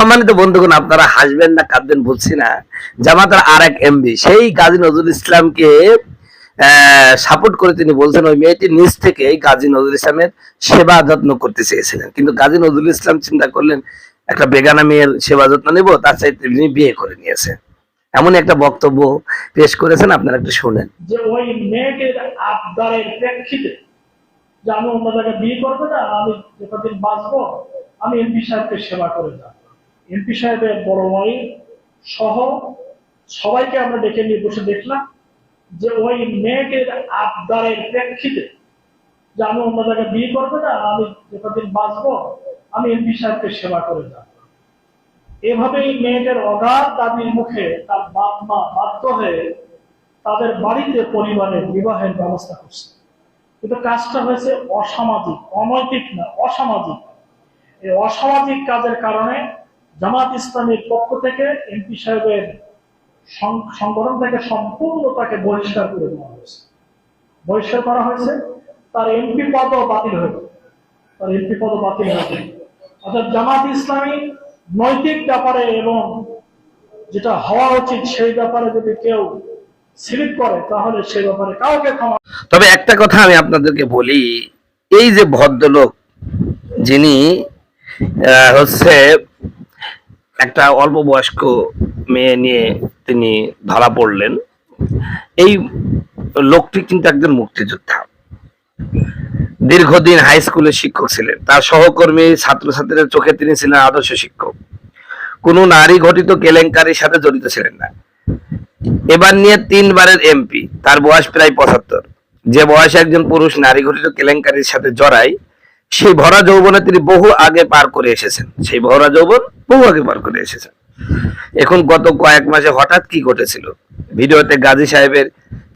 সম্মানিত বন্ধুগণ, আপনারা হাসবেন না কাঁদবেন বুঝছি না। জামাতের আরেক এমপি সেই গাজী নজরুল ইসলামকে সাপোর্ট করে তিনি বলছেন ওই মেয়েটি নিজ থেকে গাজী নজরুল ইসলামের সেবা যত্ন করতে চেয়েছিলেন, কিন্তু গাজী নজরুল ইসলাম চিন্তা করলেন একটা বেগানা মেয়ের সেবা যত্ন নেব, তার চাইতে তিনি বিয়ে করে নিয়েছেন। এমন একটা বক্তব্য পেশ করেছেন, আপনারা একটু শুনেন। যে ওই মেয়েটির আবদারের প্রেক্ষিতে যে আমি অন্য জায়গায় বিয়ে করবো না, আমি যতদিন বাঁচবো আমি এমপি সাহেবকে সেবা করে যাব। এমপি সাহেবের বড় ভাই সহ সবাইকে আমরা ডেকে নিয়ে বসে দেখলাম যে ওই মেয়েটির আবদারের প্রেক্ষিতে যে আমি অন্য জায়গায় বিয়ে করবো না, আমি যতদিন বাঁচবো আমি এমপি সাহেবকে সেবা করে যাব। এভাবেই মেয়েটার অগাধ দাবির মুখে তার বাপ মা বাধ্য হয়ে তাদের বাড়িতে পরিবারের বিবাহের ব্যবস্থা করছে। কিন্তু কাজটা হয়েছে অসামাজিক, অনৈতিক না, অসামাজিক। এই অসামাজিক কাজের কারণে জামাত ইসলামের পক্ষ থেকে এমপি সাহেবের সংগঠন থেকে সম্পূর্ণ তাকে বহিষ্কার করে দেওয়া হয়েছে। বহিষ্কার করা হয়েছে, তার এমপি পদও বাতিল হয়েছে। অর্থাৎ জামাত ইসলামী নৈতিক ব্যাপারে এবং যেটা হওয়া উচিত সেই ব্যাপারে যদি কেউ স্লিপ করে তাহলে সেই ব্যাপারে কাউকে ক্ষমা। তবে একটা কথা আমি আপনাদেরকে বলি, এই যে ভদ্রলোক যিনি হচ্ছে একটা অল্প বয়স্ক মেয়ে নিয়ে তিনি ধরা পড়লেন, এই লোকটি কিন্তু একজন মুক্তিযোদ্ধা, দীর্ঘদিন হাই স্কুলের শিক্ষক ছিলেন, তার সহকর্মী ছাত্রছাত্রীদের চোখে তিনি ছিলেন আদর্শ শিক্ষক, কোন নারী ঘটিত কেলেঙ্কারির সাথে জড়িত ছিলেন না। এবার নিয়ে 3 বারের এমপি, তার বয়স প্রায় 75। যে বয়সে একজন পুরুষ নারী ঘটিত কেলেঙ্কারির সাথে জড়ায়, সেই ভরা যৌবনে তিনি বহু আগে পার করে এসেছেন। এখন গত কয়েক মাসে হঠাৎ কি ঘটেছিল? ভিডিওতে গাজী সাহেবের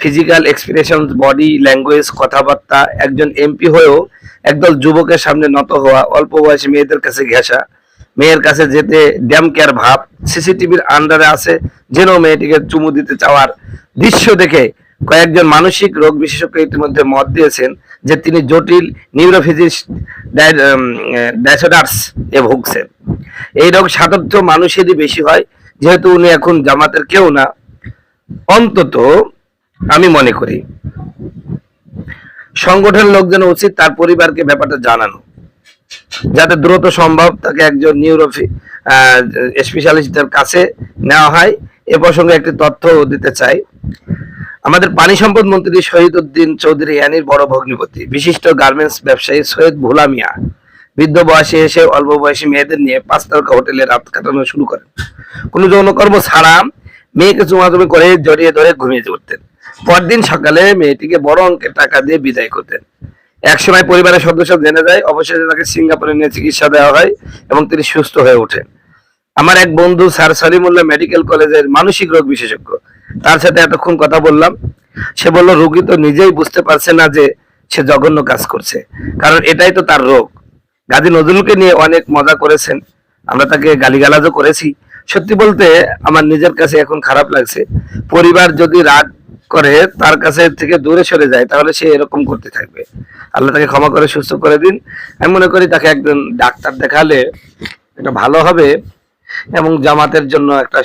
ফিজিক্যাল এক্সপ্রেশন, বডি ল্যাঙ্গুয়েজ, কথাবার্তা, একজন এমপি হয়েও একদল যুবকের সামনে নত হওয়া, অল্প বয়সী মেয়েদের কাছে ঘেঁষা, মেয়ের কাছে যেতে ড্যাম কেয়ার ভাব, সিসিটিভির আন্ডারে আছে যেন মেয়েটিকে চুমু দিতে চাওয়ার দৃশ্য দেখে কয়েকজন মানসিক রোগ বিশেষজ্ঞ ইতিমধ্যে মত দিয়েছেন যে তিনি জটিল নিউরোফিজিক্স ডায়সঅর্ডারস এ ভুগছেন। এই রোগ সাধারণত মানুষেরই বেশি হয়, যেহেতু উনি এখন জামাতের কেউ না। অন্তত আমি মনে করি সংগঠনের লোকজন উচিত তার পরিবারকে ব্যাপারটা জানানো, যাতে দ্রুত সম্ভব তাকে একজন নিউরো স্পেশালিস্টের কাছে নেওয়া হয়। এ প্রসঙ্গে একটি তথ্য দিতে চাই। আমাদের পানি সম্পদ মন্ত্রী শহীদ উদ্দিন চৌধুরী ইয়ানির বড় ভগ্নিপতি বিশিষ্ট গার্মেন্টস ব্যবসায়ী সৈয়দ ভোলা মিয়া বৃদ্ধ বয়সে এসে অল্প বয়সী মেয়েদের নিয়ে 5 তারকা হোটেলে রাত কাটানো শুরু করেন। কোনো যৌনকর্ম ছাড়া মেয়েকে চুমাচুমি করে জড়িয়ে ধরে ঘুমিয়ে পড়তেন। পরদিন সকালে মেয়েটিকে বড় অঙ্কের টাকা দিয়ে বিদায় করতেন। একসময় পরিবারের সদস্য জেনে যায়, অবশেষে তাকে সিঙ্গাপুরে নিয়ে চিকিৎসা দেওয়া হয় এবং তিনি সুস্থ হয়ে ওঠেন। আমার এক বন্ধু স্যার সলিমুল্লাহ মেডিকেল কলেজের মানসিক রোগ বিশেষজ্ঞ, তার সাথে এতক্ষণ কথা বললাম। সে বলল, রোগী তো নিজেই বুঝতে পারছে না যে সে জঘন্য কাজ করছে, কারণ এটাই তো তার রোগ। গাজী নজরুলকে নিয়ে অনেক মজা করেছেন, আমরা তাকে গালিগালাজও করেছি। সত্যি বলতে আমার নিজের কাছে এখন খারাপ লাগছে। পরিবার যদি রাগ করে তার কাছে থেকে দূরে সরে যায়, তাহলে সে এরকম করতে থাকবে। আল্লাহ তাকে ক্ষমা করে সুস্থ করে দিন। আমি মনে করি তাকে একজন ডাক্তার দেখালে এটা ভালো হবে এবং জামাতের জন্য একটা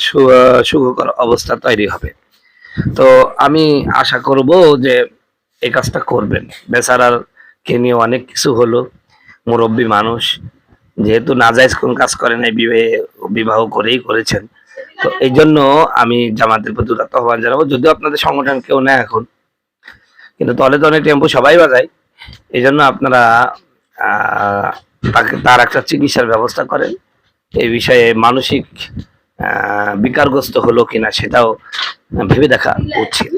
সুখকর অবস্থা তৈরি হবে। তো আমি আশা করব যে এই কাজটা করবেন। বেচারার কে নিয়ে অনেক কিছু হলো, মুরব্বী মানুষ, যেহেতু নাজায়েজ কোন কাজ করে নাই, বিবাহ করেই করেছেন। তো এই জন্য আমি জামাতের প্রতি আহ্বান জানাবো, যদিও আপনাদের সংগঠন কেউ নেই এখন, কিন্তু তলে তলে টেম্পো সবাই বাজায়। এই জন্য আপনারা তার একটা চিকিৎসার ব্যবস্থা করেন। এই বিষয়ে মানসিক বিকারগ্রস্ত হলো কিনা সেটাও ভেবে দেখা উচিত।